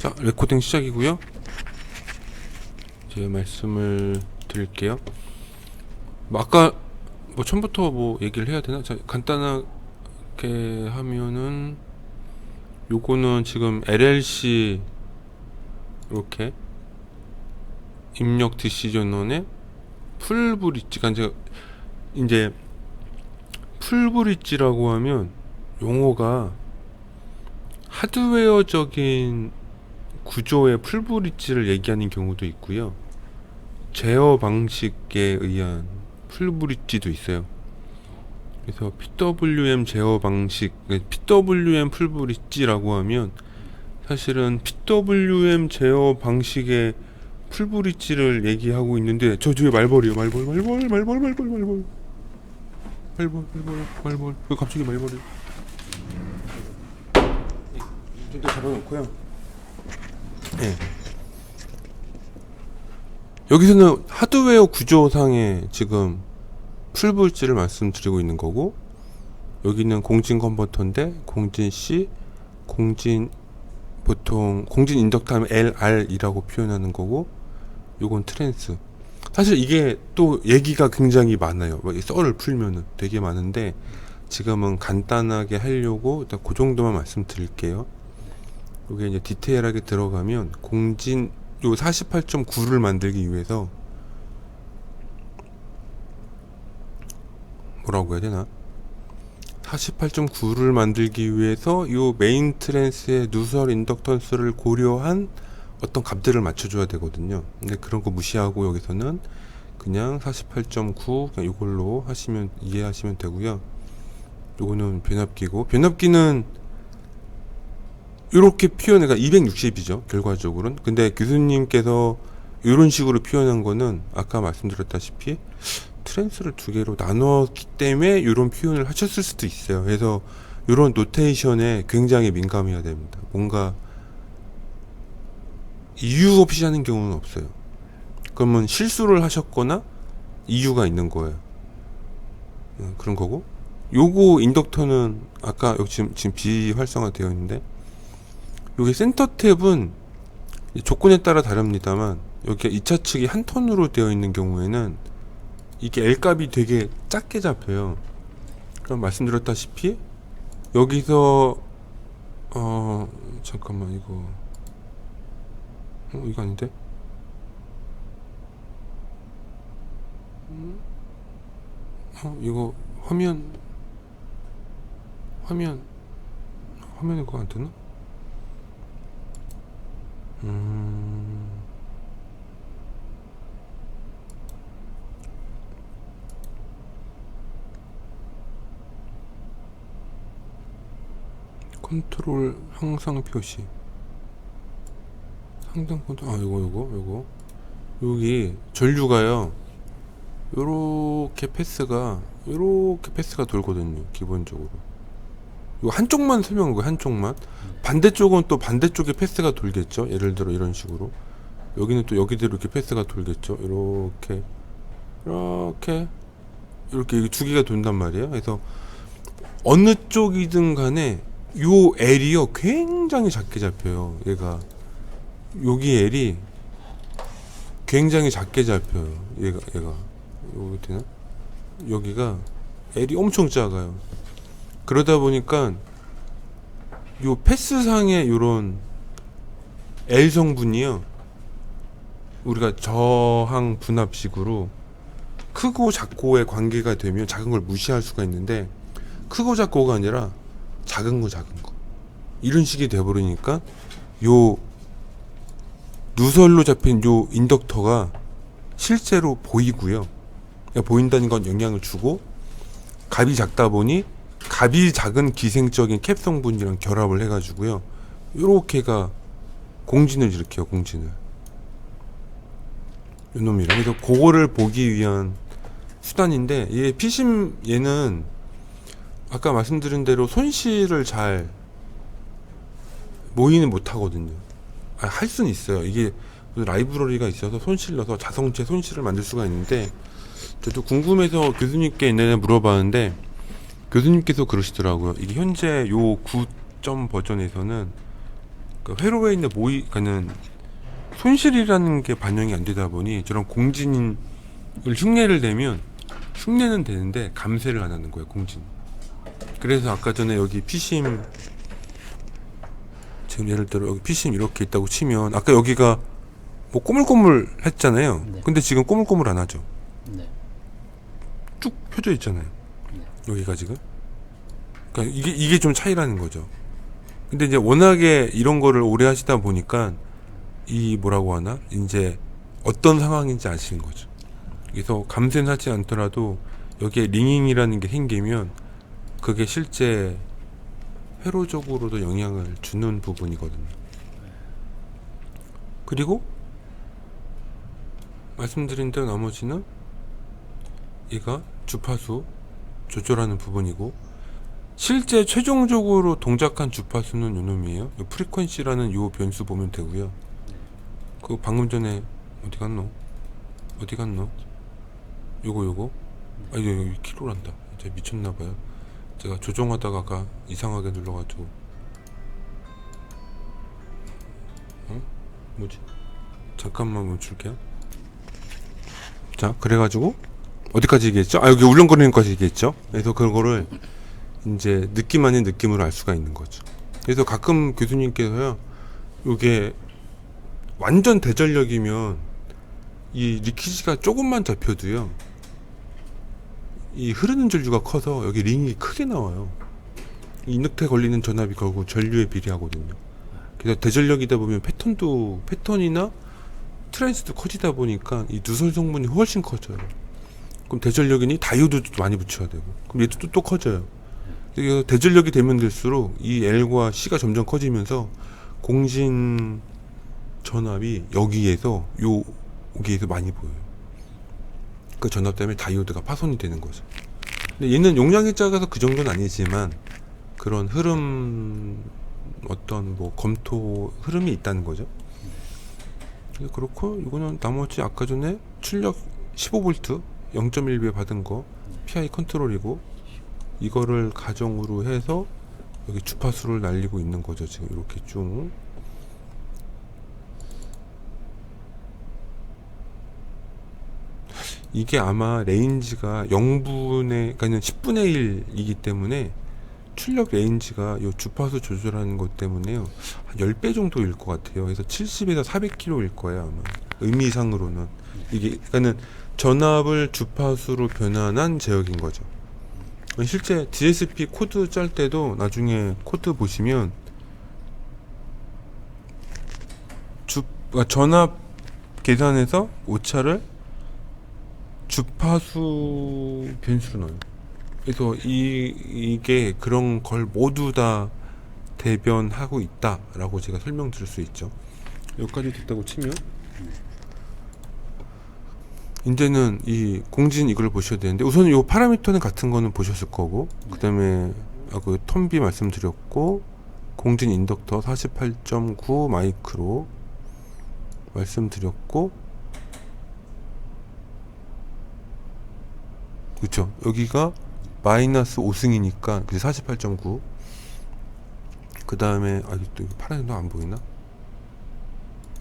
자, 레코딩 시작이고요. 이제 말씀을 드릴게요. 아까 처음부터 얘기를 해야 되나? 자, 간단하게 하면은 요거는 지금 LLC 이렇게 입력 디시전원의 풀브릿지가 이제 풀브릿지라고 하면 용어가 하드웨어적인 구조의 풀브릿지를 얘기하는 경우도 있고요. 제어 방식에 의한 풀브릿지도 있어요. 그래서 PWM 제어 방식, PWM 풀브릿지라고 하면 사실은 PWM 제어 방식의 풀브릿지를 얘기하고 있는데 저 뒤에 말벌이요. 말벌. 왜 갑자기 말벌이? 이쪽에 잡아놓고요. 네. 여기서는 하드웨어 구조상의 지금 풀브릿지를 말씀드리고 있는 거고, 여기는 공진 컨버터인데 공진 C, 보통 공진 인덕터 하면 LR이라고 표현하는 거고, 요건 트랜스. 사실 이게 또 얘기가 굉장히 많아요. 썰을 풀면은 되게 많은데 지금은 간단하게 하려고 일단 그 정도만 말씀드릴게요. 요게 이제 디테일하게 들어가면 공진 요 48.9를 만들기 위해서 뭐라고 해야 되나? 48.9를 만들기 위해서 요 메인 트랜스의 누설 인덕턴스를 고려한 어떤 값들을 맞춰줘야 되거든요. 근데 그런 거 무시하고 여기서는 그냥 48.9 그냥 이걸로 이해하시면 되고요. 요거는 변압기고, 변압기는 이렇게 표현해가 260이죠 결과적으로는. 근데 교수님께서 이런 식으로 표현한 거는 아까 말씀드렸다시피 트랜스를 두 개로 나눴기 때문에 이런 표현을 하셨을 수도 있어요. 그래서 이런 노테이션에 굉장히 민감해야 됩니다. 뭔가 이유 없이 하는 경우는 없어요. 그러면 실수를 하셨거나 이유가 있는 거예요. 그런 거고, 요거 인덕터는 아까 여기 지금 비활성화 되어 있는데, 여기 센터 탭은 조건에 따라 다릅니다만 여기 2차 측이 한 턴으로 되어 있는 경우에는 이게 L 값이 되게 작게 잡혀요. 그럼 말씀드렸다시피 여기서 잠깐만, 이거 아닌데? 이거 화면에 그거 안 되나? 컨트롤 항상 표시 상단 컨트롤, 요거 여기 전류가요 요렇게 패스가 돌거든요. 기본적으로 이거 한쪽만 설명한 거예요. 한쪽만. 반대쪽은 또 반대쪽에 패스가 돌겠죠. 예를 들어 이런 식으로 여기는 또 여기대로 이렇게 패스가 돌겠죠. 이렇게 두 개가 돈단 말이에요. 그래서 어느 쪽이든 간에 요 L이요 굉장히 작게 잡혀요. 얘가 여기 L이 굉장히 작게 잡혀요. 얘가 여기 되나? 여기가 L이 엄청 작아요. 그러다 보니까 요 패스상의 요런 L 성분이요, 우리가 저항 분압식으로 크고 작고의 관계가 되면 작은 걸 무시할 수가 있는데, 크고 작고가 아니라 작은 거 이런 식이 돼버리니까 요 누설로 잡힌 요 인덕터가 실제로 보이고요. 보인다는 건 영향을 주고, 값이 작다 보니 값이 작은 기생적인 캡 성분이랑 결합을 해가지고요, 요렇게가 공진을 일으켜요. 공진을 요놈이랑. 그래서 그거를 보기 위한 수단인데, 얘는 아까 말씀드린 대로 손실을 잘 모의는 못하거든요. 할 수는 있어요. 이게 라이브러리가 있어서 손실 넣어서 자성체 손실을 만들 수가 있는데, 저도 궁금해서 교수님께 옛날에 물어봤는데 교수님께서 그러시더라고요. 이게 현재 요 9점 버전에서는 그러니까 회로에 있는 그러니까는 손실이라는 게 반영이 안 되다 보니 저런 공진을 흉내를 내면 흉내는 되는데 감쇄를 안 하는 거예요, 공진. 그래서 아까 전에 여기 피심, 지금 예를 들어 여기 피심 이렇게 있다고 치면 아까 여기가 뭐 꼬물꼬물 했잖아요. 네. 근데 지금 꼬물꼬물 안 하죠. 네. 쭉 펴져 있잖아요. 네. 여기가 지금. 그러니까 이게 좀 차이라는 거죠. 근데 이제 워낙에 이런 거를 오래 하시다 보니까 이 뭐라고 하나 이제 어떤 상황인지 아시는 거죠. 그래서 감쇄는 하지 않더라도 여기에 링잉이라는 게 생기면 그게 실제 회로적으로도 영향을 주는 부분이거든요. 그리고 말씀드린 대로 나머지는 얘가 주파수 조절하는 부분이고 실제 최종적으로 동작한 주파수는 요놈이에요. 프리퀀시라는 요 변수 보면 되고요. 그 방금 전에 어디 갔노? 요거 아 이거 여기 킬로란다. 이제 미쳤나봐요. 제가 조정하다가 아까 이상하게 눌러가지고 뭐지? 잠깐만 멈출게요. 자, 그래가지고 어디까지 얘기했죠? 아, 여기 울렁거리는 것까지 얘기했죠? 그래서 그거를 이제 느낌 아닌 느낌으로 알 수가 있는 거죠. 그래서 가끔 교수님께서요, 요게 완전 대전력이면 이 리키지가 조금만 잡혀도요, 이 흐르는 전류가 커서 여기 링이 크게 나와요. 이 인덕트에 걸리는 전압이 결국 전류에 비례하거든요. 그래서 대전력이다 보면 패턴이나 트랜스도 커지다 보니까 이 누설 성분이 훨씬 커져요. 그럼 대전력이니 다이오드도 많이 붙여야 되고, 그럼 얘도 또 커져요. 그래서 대전력이 되면 될수록 이 L과 C가 점점 커지면서 공진 전압이 여기에서 많이 보여요. 그 전압 때문에 다이오드가 파손이 되는 거죠. 근데 얘는 용량이 작아서 그 정도는 아니지만 그런 흐름 어떤 뭐 검토 흐름이 있다는 거죠. 그렇고 이거는 나머지 아까 전에 출력 15V 0.1배 받은 거 PI 컨트롤이고 이거를 가정으로 해서 여기 주파수를 날리고 있는 거죠. 지금 이렇게 쭉. 이게 아마 레인지가 0분의 그러니까 10분의 1이기 때문에 출력 레인지가 요 주파수 조절하는 것 때문에요 한 10배 정도일 것 같아요. 그래서 70에서 400km일 거예요 아마. 의미상으로는 이게 그러니까는 전압을 주파수로 변환한 제어인 거죠. 실제 DSP 코드 짤 때도 나중에 코드 보시면 그러니까 전압 계산해서 오차를 주파수 변수로 넣어요. 그래서 이게 그런 걸 모두 다 대변하고 있다라고 제가 설명드릴 수 있죠. 여기까지 됐다고 치면 이제는 이 공진 이걸 보셔야 되는데 우선 이 파라미터는 같은 거는 보셨을 거고 그 다음에 그 턴비 말씀드렸고 공진 인덕터 48.9 마이크로 말씀드렸고 그쵸 여기가 마이너스 5승이니까 그게 48.9 그 다음에 또 파란색도 안 보이나?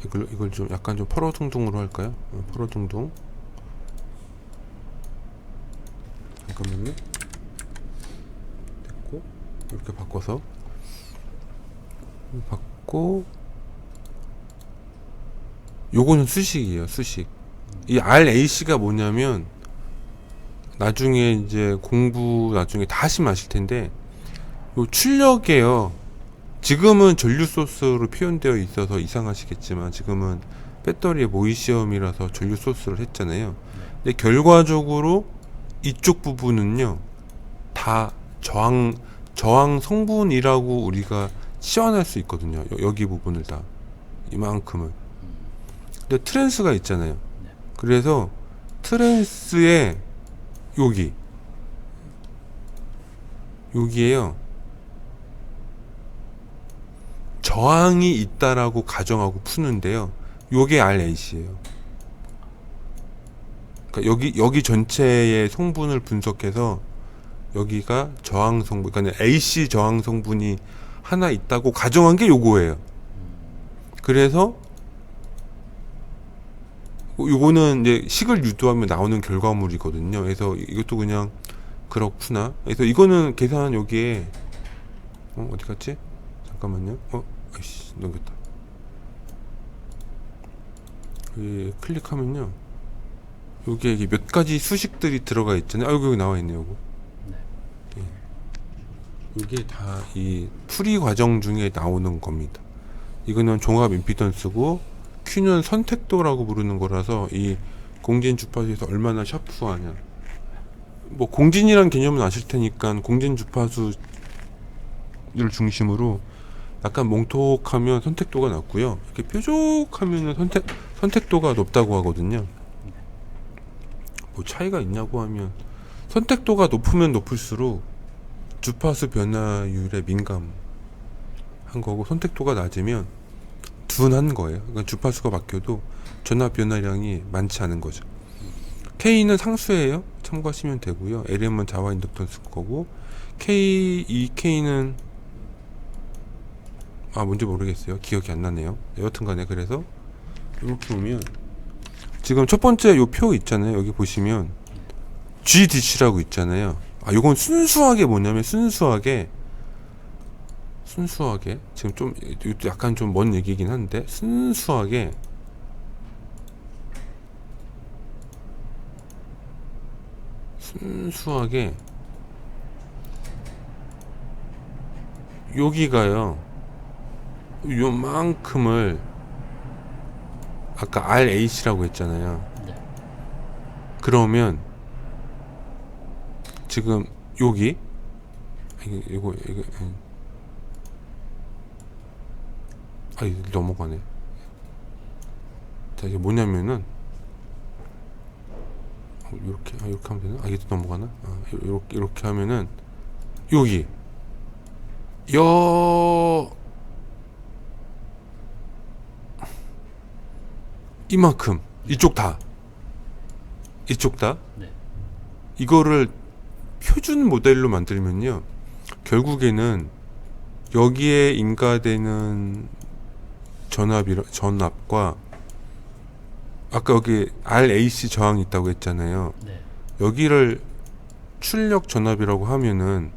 이걸 좀 약간 좀 펄어둥둥으로 할까요? 펄어둥둥 잠깐만요. 됐고 이렇게 바꿔서 받고 요거는 수식이에요. 수식. 이 RAC가 뭐냐면 나중에 이제 공부 나중에 다 하시면 아실 텐데 요 출력이에요. 지금은 전류 소스로 표현되어 있어서 이상하시겠지만 지금은 배터리의 모의 시험이라서 전류 소스를 했잖아요. 근데 결과적으로 이쪽 부분은요 다 저항 성분이라고 우리가 시환할 수 있거든요. 여기 부분을 다 이만큼을. 근데 트랜스가 있잖아요. 그래서 트랜스에 여기에요 저항이 있다라고 가정하고 푸는데요. 요게 RAC예요. 그러니까 여기 전체의 성분을 분석해서 여기가 저항 성분, 그러니까 AC 저항 성분이 하나 있다고 가정한 게 요거예요. 그래서 요거는 이제 식을 유도하면 나오는 결과물이거든요. 그래서 이것도 그냥 그렇구나. 그래서 이거는 계산 여기에 어디 갔지? 잠깐만요. 아이씨, 넘겼다. 여기 클릭하면요. 여기에 이게 몇 가지 수식들이 들어가 있잖아요. 여기 나와 있네요. 요거. 예. 이게 다 이 풀이 과정 중에 나오는 겁니다. 이거는 종합 임피던스고 Q는 선택도라고 부르는 거라서 이 공진 주파수에서 얼마나 샤프하냐. 뭐 공진이란 개념은 아실 테니까 공진 주파수를 중심으로 약간 몽톡하면 선택도가 낮고요. 이렇게 뾰족하면 선택도가 높다고 하거든요. 뭐 차이가 있냐고 하면 선택도가 높으면 높을수록 주파수 변화율에 민감한 거고, 선택도가 낮으면 둔한 거예요. 그러니까 주파수가 바뀌어도 전압 변화량이 많지 않은 거죠. K는 상수예요. 참고하시면 되고요. Lm은 자화 인덕턴스 거고, 이 K는 뭔지 모르겠어요. 기억이 안 나네요. 여하튼간에 그래서 이렇게 보면 지금 첫 번째 요 표 있잖아요. 여기 보시면 GDC라고 있잖아요. 요건 순수하게 뭐냐면 순수하게 지금 좀 이것도 약간 좀 먼 얘기긴 한데 순수하게 여기가요. 요만큼을 아까 RAC라고 했잖아요. 네. 그러면 지금 여기 이거 이거 넘어가네. 자, 이게 뭐냐면은 이렇게 하면 되나? 이게 또 넘어가나? 이렇게 하면은 여기 이만큼 이쪽 다 네. 이거를 표준 모델로 만들면요, 결국에는 여기에 인가되는 전압과 아까 여기 RAC 저항이 있다고 했잖아요. 네. 여기를 출력 전압이라고 하면은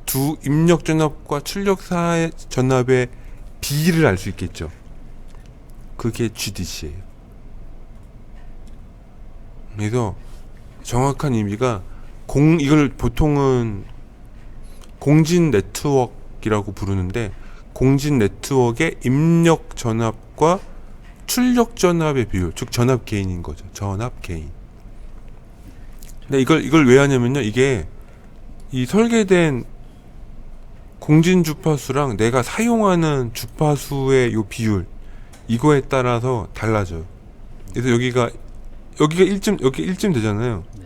두 입력 전압과 출력 사의 전압의 비를 알 수 있겠죠. 그게 GDC예요. 그래서 정확한 의미가 이걸 보통은 공진 네트워크라고 부르는데, 공진 네트워크의 입력 전압과 출력 전압의 비율, 즉 전압 게인인 거죠. 전압 게인. 근데 이걸 왜 하냐면요, 이게 이 설계된 공진 주파수랑 내가 사용하는 주파수의 요 비율, 이거에 따라서 달라져요. 그래서 여기가 1쯤 되잖아요. 네.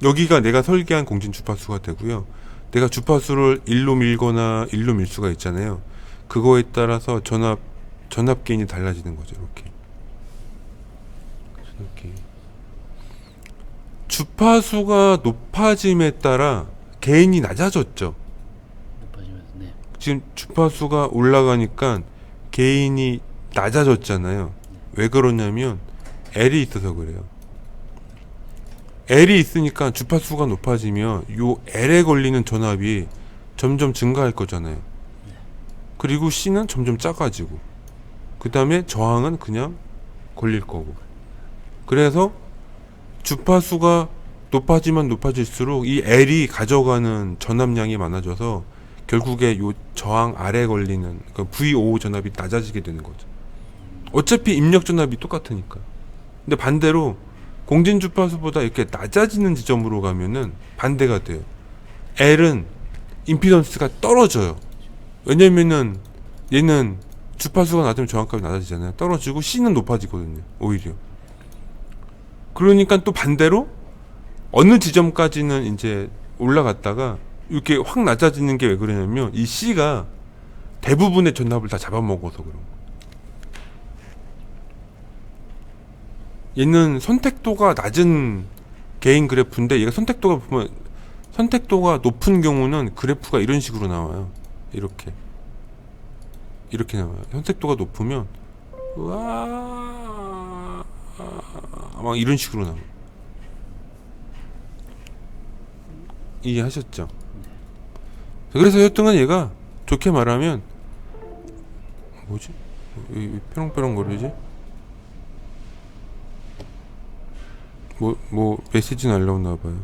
여기가 내가 설계한 공진 주파수가 되고요. 내가 주파수를 1로 밀거나 1로 밀 수가 있잖아요. 그거에 따라서 전압 게인이 달라지는 거죠. 이렇게. 주파수가 높아짐에 따라 게인이 낮아졌죠. 높아지면서 네. 지금 주파수가 올라가니까 게인이 낮아졌잖아요. 왜 그러냐면 L이 있어서 그래요. L이 있으니까 주파수가 높아지면 요 L에 걸리는 전압이 점점 증가할 거잖아요. 그리고 C는 점점 작아지고, 그 다음에 저항은 그냥 걸릴 거고. 그래서 주파수가 높아지면 높아질수록 이 L이 가져가는 전압량이 많아져서 결국에 요 저항 아래 걸리는 그 VO 전압이 낮아지게 되는 거죠. 어차피 입력 전압이 똑같으니까. 근데 반대로 공진 주파수보다 이렇게 낮아지는 지점으로 가면은 반대가 돼요. L은 임피던스가 떨어져요. 왜냐면은 얘는 주파수가 낮으면 저항값이 낮아지잖아요. 떨어지고 C는 높아지거든요. 오히려. 그러니까 또 반대로 어느 지점까지는 이제 올라갔다가 이렇게 확 낮아지는 게 왜 그러냐면 이 C가 대부분의 전압을 다 잡아먹어서 그런 거예요. 얘는 선택도가 낮은 게인 그래프인데, 얘가 선택도가 높은 경우는 그래프가 이런 식으로 나와요. 이렇게 이렇게 나와요. 선택도가 높으면 우와 막 이런 식으로 나와요. 이해하셨죠? 그래서 여튼간 얘가 좋게 말하면 뭐지? 왜 뾰롱뾰롱 거리지? 뭐 메시지 날라오나 봐요.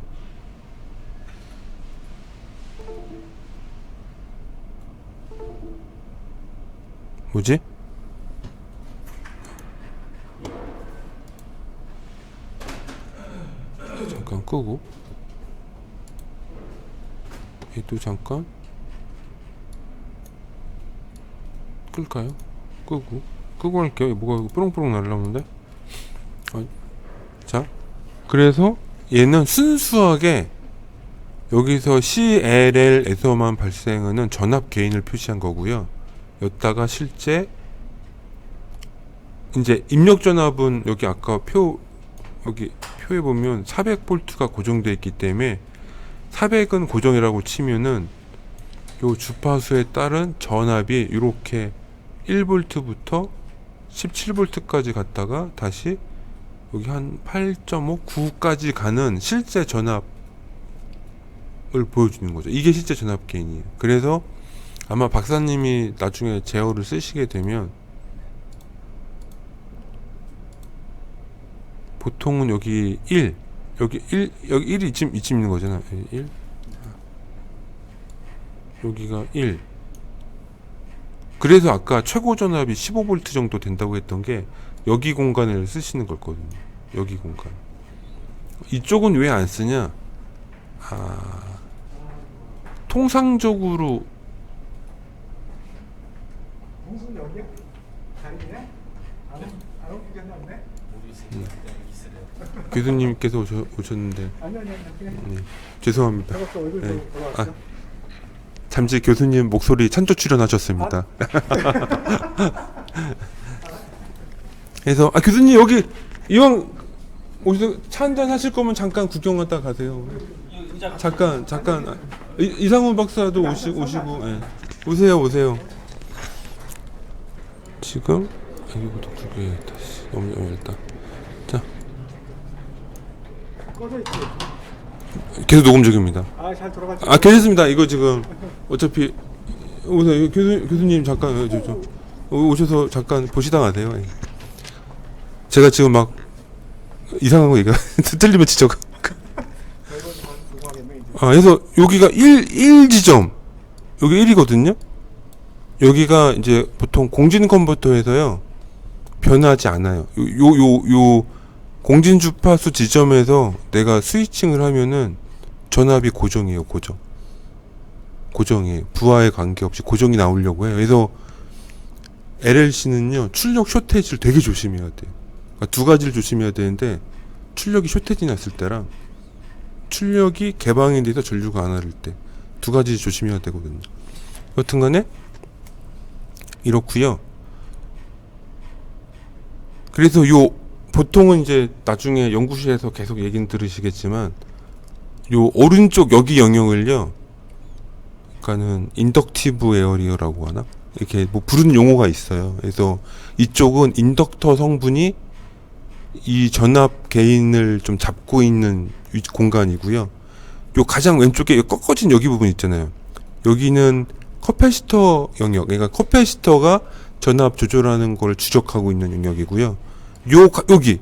뭐지? 잠깐 끄고 얘도 잠깐 끌까요? 끄고 할게요. 뭐가 뽀롱뽀롱 날라오는데? 자, 그래서 얘는 순수하게 여기서 CLL에서만 발생하는 전압 개인을 표시한 거고요. 여기다가 실제 이제 입력 전압은 여기 아까 여기 표에 보면 400V가 고정되어 있기 때문에 400은 고정이라고 치면은 요 주파수에 따른 전압이 이렇게 1V부터 17V까지 갔다가 다시 여기 한 8.5, 9까지 가는 실제 전압을 보여주는 거죠. 이게 실제 전압 개인이에요. 그래서 아마 박사님이 나중에 제어를 쓰시게 되면 보통은 여기 1, 여기 1이 이쯤 있는 거잖아. 1, 여기가 1. 그래서 아까 최고 전압이 15V 정도 된다고 했던 게 여기 공간을 쓰시는 거거든요. 여기 공간. 이쪽은 왜 안 쓰냐? 통상적으로 무슨 여기야? 다리냐? 안 옮겨놨네? 교수님께서 오셨는데 아니 네, 죄송합니다. 저것도 얼굴 네. 돌아왔어. 잠시 교수님 목소리 찬조 출연하셨습니다. 그래서 교수님 여기 이왕 오셔서 차 한잔 하실 거면 잠깐 구경 갔다 가세요. 잠깐 이상훈 박사도 오시고 예. 오세요. 지금 여기부터 구경해야겠다. 너무 열렸다. 자, 꺼져 있지. 계속 녹음 중입니다. 잘 돌아갔지. 괜찮습니다. 이거 지금 어차피 오세요. 교수님 잠깐 저 오셔서 잠깐 보시다 가세요. 예. 제가 지금 막 이상한 거 얘기 틀리면 지적. 그래서 여기가 1 지점, 여기 1이거든요. 여기가 이제 보통 공진 컨버터에서요 변하지 않아요. 요 공진 주파수 지점에서 내가 스위칭을 하면은 전압이 고정이에요. 고정이에요. 부하에 관계없이 고정이 나오려고 해요. 그래서 LLC는요 출력 쇼테지를 되게 조심해야 돼요. 그러니까 두 가지를 조심해야 되는데 출력이 쇼테지 났을 때랑 출력이 개방이 돼서 전류가 안 흐를 때 두 가지 조심해야 되거든요. 여튼간에 이렇고요. 그래서 보통은 이제 나중에 연구실에서 계속 얘기는 들으시겠지만 요 오른쪽 여기 영역을요, 그러니까는 인덕티브 에어리어라고 하나? 이렇게 뭐 부르는 용어가 있어요. 그래서 이쪽은 인덕터 성분이 이 전압 개인을 좀 잡고 있는 공간이고요. 요 가장 왼쪽에 꺾어진 여기 부분 있잖아요. 여기는 커패시터 영역, 그러니까 커패시터가 전압 조절하는 걸 추적하고 있는 영역이고요. 여기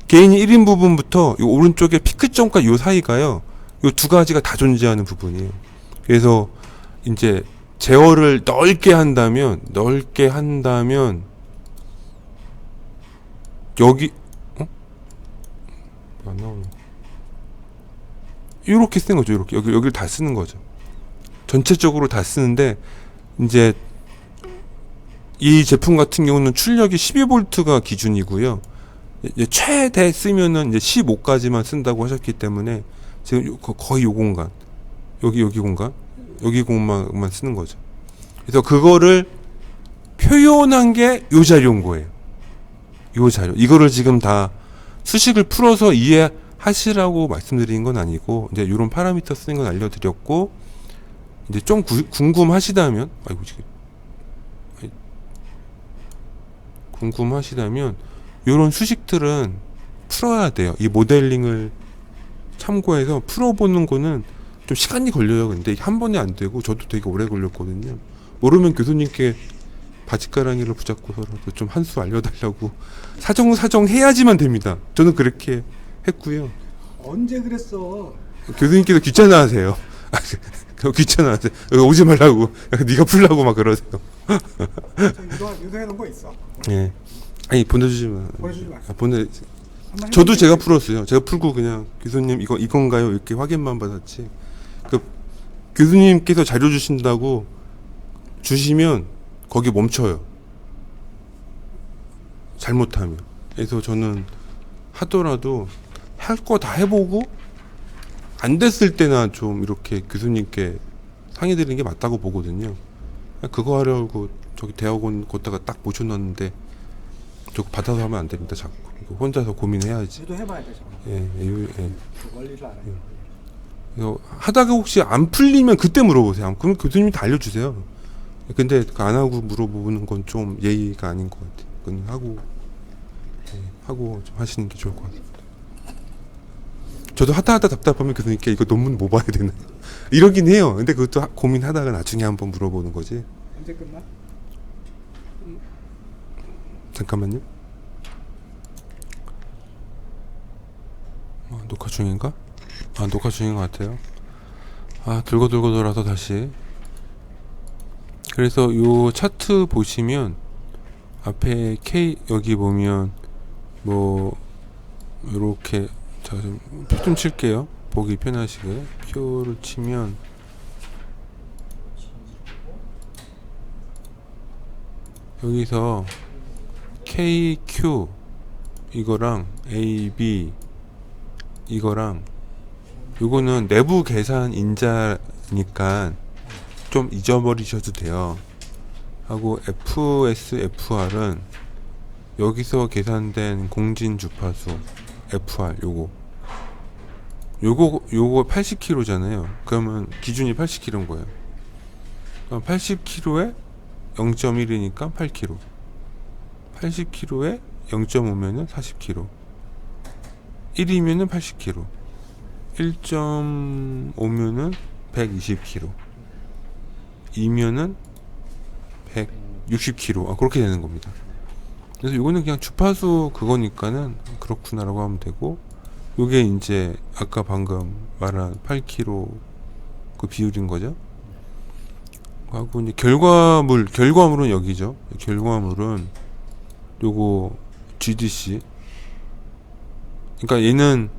개인이 1인 부분부터 요 오른쪽에 피크점과 요 사이가요, 요 두 가지가 다 존재하는 부분이에요. 그래서 이제 제어를 넓게 한다면 여기 안 나오네. 이렇게 쓰는 거죠. 이렇게 여기를 다 쓰는 거죠. 전체적으로 다 쓰는데 이제 이 제품 같은 경우는 출력이 12V가 기준이고요. 이제 최대 쓰면은 이제 15까지만 쓴다고 하셨기 때문에 지금 거의 요 공간, 여기 공간, 여기 공간만 쓰는 거죠. 그래서 그거를 표현한 게 요 자료인 거예요. 요 자료. 이거를 지금 다 수식을 풀어서 이해하시라고 말씀드린 건 아니고, 이제 요런 파라미터 쓰는 건 알려드렸고, 이제 좀 궁금하시다면, 궁금하시다면 이런 수식들은 풀어야 돼요. 이 모델링을 참고해서 풀어보는 거는 좀 시간이 걸려요. 근데 이게 한 번에 안 되고 저도 되게 오래 걸렸거든요. 모르면 교수님께 바짓가랑이를 붙잡고서라도 좀 한 수 알려달라고 사정 해야지만 됩니다. 저는 그렇게 했고요. 언제 그랬어? 교수님께서 귀찮아하세요. 귀찮아하세요. 여기 오지 말라고. 네가 풀라고 막 그러세요. 유도해 놓은 거 있어? 예. 아니 보내주지 마. 보내주지 마. 한번 저도 해볼게. 제가 풀었어요. 제가 풀고 그냥 교수님 이건가요? 이렇게 확인만 받았지. 그 교수님께서 자료 주신다고 주시면 거기 멈춰요. 잘못하면. 그래서 저는 하더라도 할 거 다 해보고 안 됐을 때나 좀 이렇게 교수님께 상의 드리는 게 맞다고 보거든요. 그거 하려고 저기 대학원 걷다가 딱 모셔놨는데 저거 받아서 하면 안 됩니다. 자꾸 이거 혼자서 고민해야지. 유도해봐야 돼. 저거. 예. 그 원리를 알아야 돼. 그래서 하다가 혹시 안 풀리면 그때 물어보세요. 그럼 교수님이 다 알려주세요. 근데 그 안 하고 물어보는 건 좀 예의가 아닌 것 같아요. 그건 하고 좀 하시는 게 좋을 것 같습니다. 저도 하다 답답하면 교수님께 이거 논문 뭐 봐야 되나 이러긴 해요. 근데 그것도 고민하다가 나중에 한번 물어보는 거지. 언제 끝나? 잠깐만요. 녹화 중인가? 녹화 중인 것 같아요. 들고 돌아서 다시. 그래서 요 차트 보시면 앞에 K 여기 보면 뭐 요렇게 자 좀 표 좀 칠게요. 보기 편하시게 표를 치면 여기서 KQ 이거랑 AB 이거랑 요거는 내부 계산 인자니까 좀 잊어버리셔도 돼요. 하고 FS, FR은 여기서 계산된 공진 주파수 FR 요거 80kg잖아요. 그러면 기준이 80kg인 거예요. 그럼 80kg에 0.1이니까 8kg. 80kg에 0.5면은 40kg. 1이면은 80kg. 1.5면은 120kg. 2면은 160kg. 그렇게 되는 겁니다. 그래서 이거는 그냥 주파수 그거니까는 그렇구나라고 하면 되고, 요게 이제 아까 방금 말한 8kg 그 비율인 거죠. 하고 이제 결과물은 여기죠. 결과물은 요거 GDC. 그러니까 얘는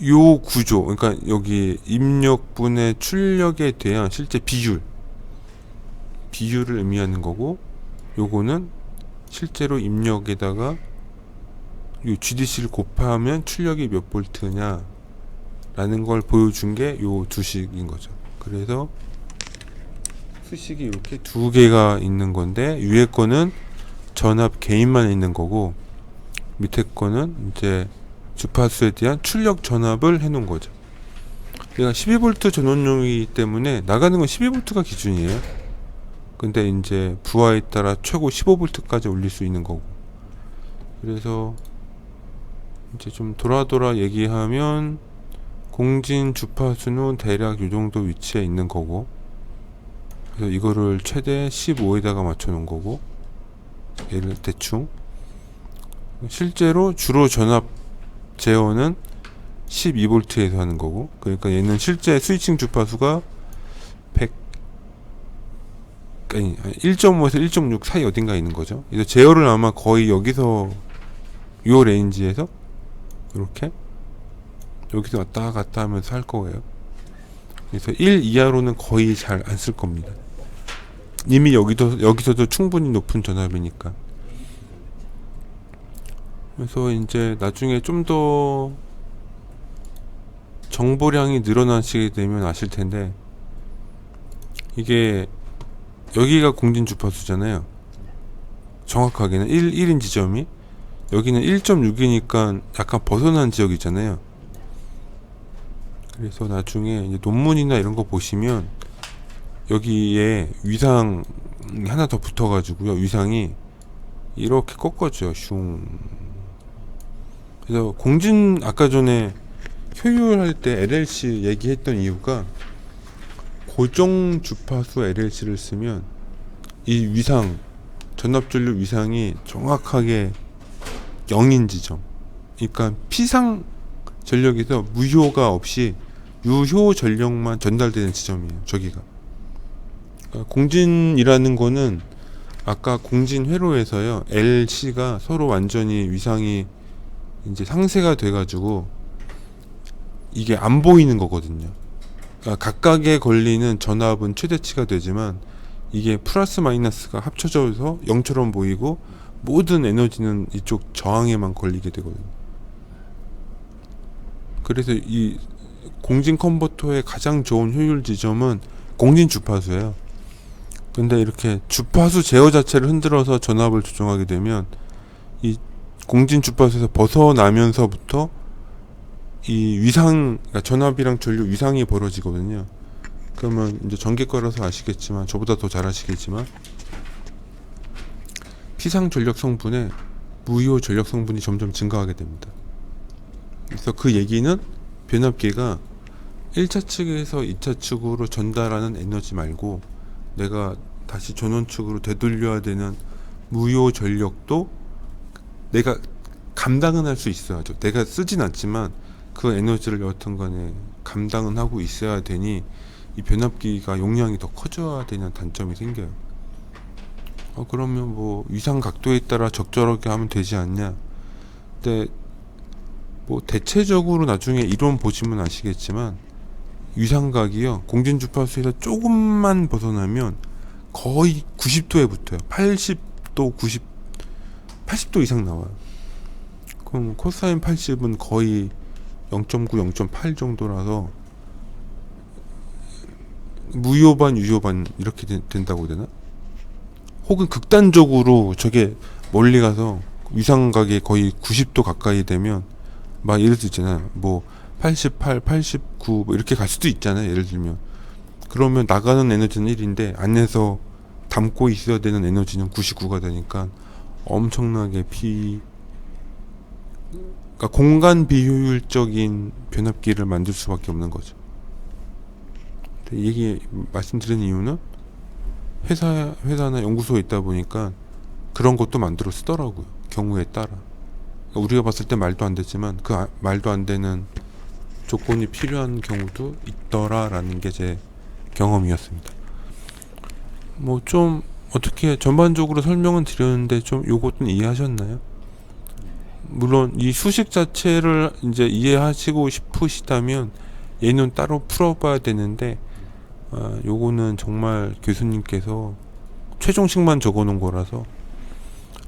요 구조, 그러니까 여기 입력분의 출력에 대한 실제 비율을 의미하는 거고, 요거는 실제로 입력에다가 요 GDC를 곱하면 출력이 몇 볼트냐 라는 걸 보여준 게 요 두 식인 거죠. 그래서 수식이 이렇게 두 개가 있는 건데, 위에 거는 전압 개인만 있는 거고, 밑에 거는 이제 주파수에 대한 출력 전압을 해놓은 거죠. 얘가 12V 전원용이기 때문에 나가는 건 12V가 기준이에요. 근데 이제 부하에 따라 최고 15V까지 올릴 수 있는 거고. 그래서 이제 좀 돌아 얘기하면 공진 주파수는 대략 요 정도 위치에 있는 거고, 그래서 이거를 최대 15에다가 맞춰 놓은 거고, 얘를 대충 실제로 주로 전압 제어는 12V에서 하는 거고, 그러니까 얘는 실제 스위칭 주파수가 1.5에서 1.6 사이 어딘가 있는 거죠. 그래서 제어를 아마 거의 여기서 요 레인지에서 이렇게 여기서 왔다 갔다 하면서 할 거예요. 그래서 1 이하로는 거의 잘 안 쓸 겁니다. 이미 여기서도 충분히 높은 전압이니까. 그래서 이제 나중에 좀 더 정보량이 늘어나시게 되면 아실 텐데, 이게 여기가 공진 주파수잖아요. 정확하게는 1인 지점이, 여기는 1.6이니까 약간 벗어난 지역이잖아요. 그래서 나중에 이제 논문이나 이런 거 보시면 여기에 위상 하나 더 붙어가지고요. 위상이 이렇게 꺾어져요. 슝. 그래서 공진 아까 전에 효율할 때 LLC 얘기했던 이유가 고정 주파수 LLC를 쓰면 이 위상 전압 전류 위상이 정확하게 0인 지점. 그러니까 피상 전력에서 무효가 없이 유효 전력만 전달되는 지점이에요. 저기가. 그러니까 공진이라는 거는 아까 공진 회로에서요. LC가 서로 완전히 위상이 이제 상쇄가 돼가지고 이게 안 보이는 거거든요. 그러니까 각각에 걸리는 전압은 최대치가 되지만 이게 플러스 마이너스가 합쳐져서 0처럼 보이고 모든 에너지는 이쪽 저항에만 걸리게 되거든요. 그래서 이 공진 컨버터의 가장 좋은 효율 지점은 공진 주파수예요. 근데 이렇게 주파수 제어 자체를 흔들어서 전압을 조정하게 되면 이 공진 주파수에서 벗어나면서부터 이 위상, 그러니까 전압이랑 전류 위상이 벌어지거든요. 그러면 이제 전기과라서 아시겠지만, 저보다 더 잘 아시겠지만, 피상 전력 성분에 무효 전력 성분이 점점 증가하게 됩니다. 그래서 그 얘기는 변압기가 1차 측에서 2차 측으로 전달하는 에너지 말고 내가 다시 전원 측으로 되돌려야 되는 무효 전력도 내가 감당은 할 수 있어야죠. 내가 쓰진 않지만 그 에너지를 여하튼 간에 감당은 하고 있어야 되니 이 변압기가 용량이 더 커져야 되는 단점이 생겨요. 그러면 뭐 위상 각도에 따라 적절하게 하면 되지 않냐. 근데 뭐 대체적으로 나중에 이론 보시면 아시겠지만 위상각이요, 공진 주파수에서 조금만 벗어나면 거의 90도에 붙어요. 80도, 80도 이상 나와요. 그럼 코사인 80은 거의 0.9, 0.8 정도라서 무효반, 유효반 이렇게 된다고 해야 되나? 혹은 극단적으로 저게 멀리 가서 위상각이 거의 90도 가까이 되면 막 예를 들잖아요. 뭐 88, 89 뭐 이렇게 갈 수도 있잖아요. 예를 들면 그러면 나가는 에너지는 1인데 안에서 담고 있어야 되는 에너지는 99가 되니까 엄청나게 그러니까 공간 비효율적인 변압기를 만들 수밖에 없는 거죠. 얘기 말씀드린 이유는 회사나 연구소에 있다 보니까 그런 것도 만들어 쓰더라고요. 경우에 따라. 그러니까 우리가 봤을 때 말도 안 되지만 그 말도 안 되는 조건이 필요한 경우도 있더라라는 게 제 경험이었습니다. 뭐 좀 어떻게 전반적으로 설명은 드렸는데 좀 요것은 이해하셨나요? 물론 이 수식 자체를 이제 이해하시고 싶으시다면 얘는 따로 풀어봐야 되는데 요거는 정말 교수님께서 최종식만 적어놓은 거라서,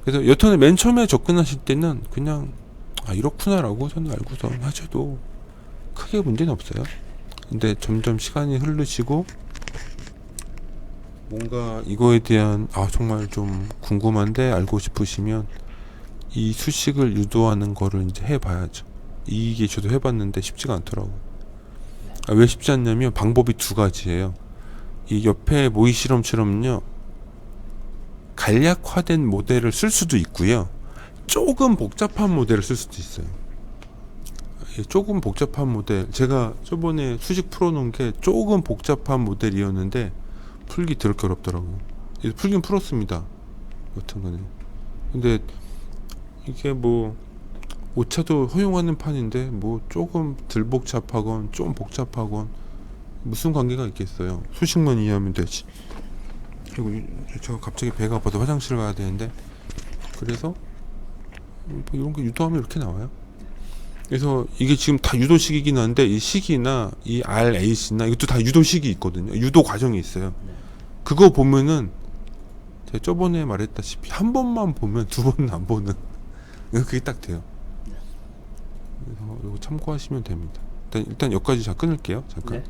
그래서 여튼에 맨 처음에 접근하실 때는 그냥 이렇구나라고 저는 알고서 하셔도 크게 문제는 없어요. 근데 점점 시간이 흐르시고 뭔가 이거에 대한 정말 좀 궁금한데 알고 싶으시면 이 수식을 유도하는 거를 이제 해봐야죠. 이게 저도 해봤는데 쉽지가 않더라고. 왜 쉽지 않냐면 방법이 두 가지예요. 이 옆에 모의 실험처럼요, 간략화된 모델을 쓸 수도 있고요, 조금 복잡한 모델을 쓸 수도 있어요. 조금 복잡한 모델, 제가 저번에 수식 풀어놓은 게 조금 복잡한 모델이었는데 풀기 더럽게 어렵더라고요. 풀긴 풀었습니다. 여튼간에. 근데 이게 뭐 오차도 허용하는 판인데 뭐 조금 덜 복잡하건 좀 복잡하건 무슨 관계가 있겠어요. 수식만 이해하면 되지. 그리고 제가 갑자기 배가 아파서 화장실 가야 되는데, 그래서 뭐 이런 거 유도하면 이렇게 나와요. 그래서 이게 지금 다 유도식이긴 한데 이 식이나 이 RAC나 이것도 다 유도식이 있거든요. 유도 과정이 있어요. 그거 보면은 제가 저번에 말했다시피 한 번만 보면 두 번은 안 보는 그게 딱 돼요. 그래서 이거 참고하시면 됩니다. 일단 여기까지 자 끊을게요. 잠깐. 네.